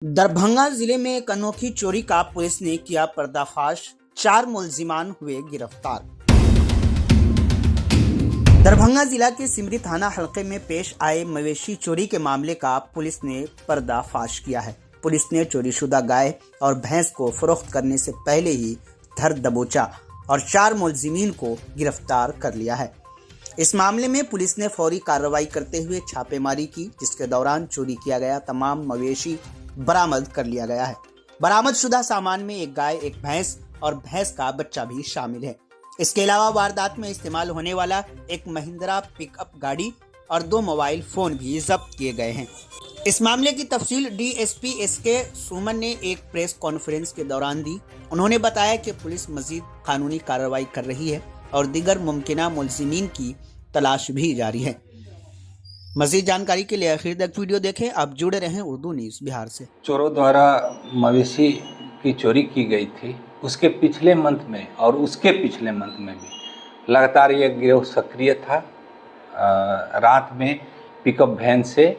दरभंगा जिले में एक अनोखी चोरी का पुलिस ने किया पर्दाफाश। 4 मुलजिमान हुए गिरफ्तार। दरभंगा जिला के सिमरी थाना हलके में पेश आए मवेशी चोरी के मामले का पुलिस ने पर्दाफाश किया है। पुलिस ने चोरीशुदा गाय और भैंस को फरोख्त करने से पहले ही धर दबोचा और 4 मुलजिमीन को गिरफ्तार कर लिया है। इस मामले में पुलिस ने फौरी कार्रवाई करते हुए छापेमारी की, जिसके दौरान चोरी किया गया तमाम मवेशी बरामद कर लिया गया है। बरामदशुदा सामान में एक गाय, एक भैंस और भैंस का बच्चा भी शामिल है। इसके अलावा वारदात में इस्तेमाल होने वाला एक महिंद्रा पिकअप गाड़ी और 2 मोबाइल फोन भी जब्त किए गए हैं। इस मामले की तफसील डीएसपी एसके सुमन ने एक प्रेस कॉन्फ्रेंस के दौरान दी। उन्होंने बताया कि पुलिस मजीद कानूनी कार्रवाई कर रही है और दीगर मुमकिना मुलजिमीन की तलाश भी जारी है। मजीद जानकारी के लिए आखिर तक वीडियो देखें। आप जुड़े रहें उर्दू न्यूज़ बिहार से। चोरों द्वारा मवेशी की चोरी की गई थी। उसके पिछले मंथ में और उसके पिछले मंथ में भी लगातार ये गिरोह सक्रिय था। रात में पिकअप वैन से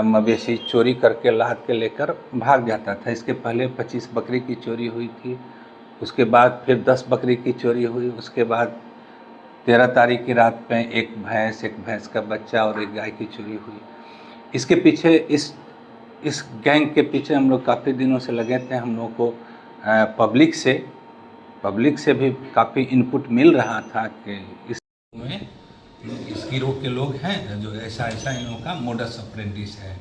मवेशी चोरी करके लाद के लेकर भाग जाता था। इसके पहले 25 बकरी की चोरी हुई थी, उसके बाद फिर 10 बकरी की चोरी हुई, उसके बाद 13 तारीख की रात में एक भैंस का बच्चा और एक गाय की चोरी हुई। इसके पीछे इस गैंग के पीछे हम लोग काफ़ी दिनों से लगे थे। हम लोग को पब्लिक से भी काफ़ी इनपुट मिल रहा था कि इस गिरोह के लोग हैं जो ऐसा इन लोगों का मोडस ऑपरेंडिस है।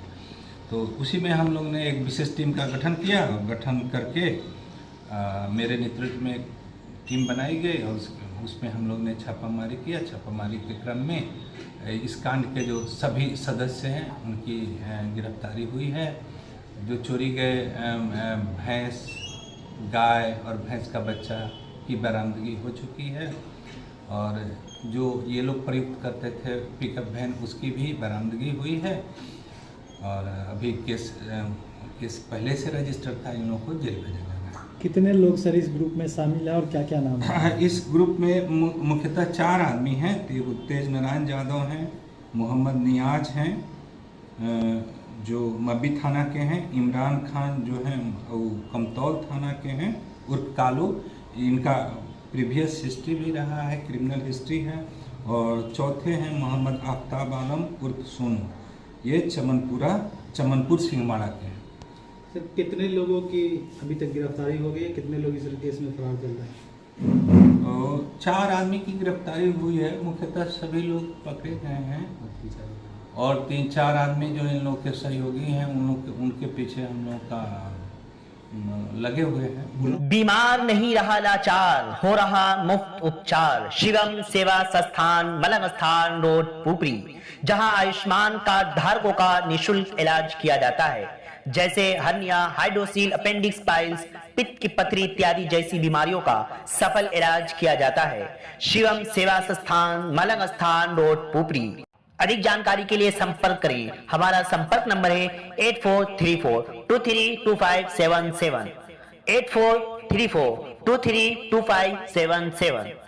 तो उसी में हम लोग ने एक विशेष टीम का गठन किया। गठन करके मेरे नेतृत्व में एक टीम बनाई गई और उसमें हम लोग ने छापामारी किया। छापामारी के क्रम में इस कांड के जो सभी सदस्य हैं उनकी गिरफ्तारी हुई है। जो चोरी गए भैंस, गाय और भैंस का बच्चा की बरामदगी हो चुकी है और जो ये लोग प्रयुक्त करते थे पिकअप वैन, उसकी भी बरामदगी हुई है और अभी केस पहले से रजिस्टर था। इन लोगों को जेल भेजा गया। कितने लोग सर इस ग्रुप में शामिल है और क्या क्या नाम है? इस ग्रुप में मुख्यतः 4 आदमी हैं। तेज नारायण यादव हैं, मोहम्मद नियाज हैं जो मब्बी थाना के हैं, इमरान खान जो हैं वो कमतौल थाना के हैं उर्फ कालू। इनका प्रीवियस हिस्ट्री भी रहा है, क्रिमिनल हिस्ट्री है। और चौथे हैं मोहम्मद आफ्ताब आलम उर्फ सोनू, ये चमनपुर सिंहमाड़ा के हैं। सर कितने लोगों की अभी तक गिरफ्तारी हो गई है? कितने लोग इस केस में फरार चल रहे हैं? 4 आदमी की गिरफ्तारी हुई है। मुख्यतः सभी लोग पकड़े गए हैं और 3-4 आदमी जो इन लोग के सहयोगी हैं उनके पीछे हम लोग का लगे हुए हैं। बीमार नहीं रहा लाचार, हो रहा मुफ्त उपचार। शिवम सेवा संस्थान, मलंग स्थान रोड, पुपरी, जहां आयुष्मान कार्ड धारकों का निःशुल्क इलाज किया जाता है, जैसे हर्निया, हाइड्रोसील, अपेंडिक्स, पाइल्स, पित्त की पथरी इत्यादि जैसी बीमारियों का सफल इलाज किया जाता है। शिवम सेवा संस्थान, मलंग स्थान रोड, पुपरी। अधिक जानकारी के लिए संपर्क करें। हमारा संपर्क नंबर है 8434232577, 8434232577।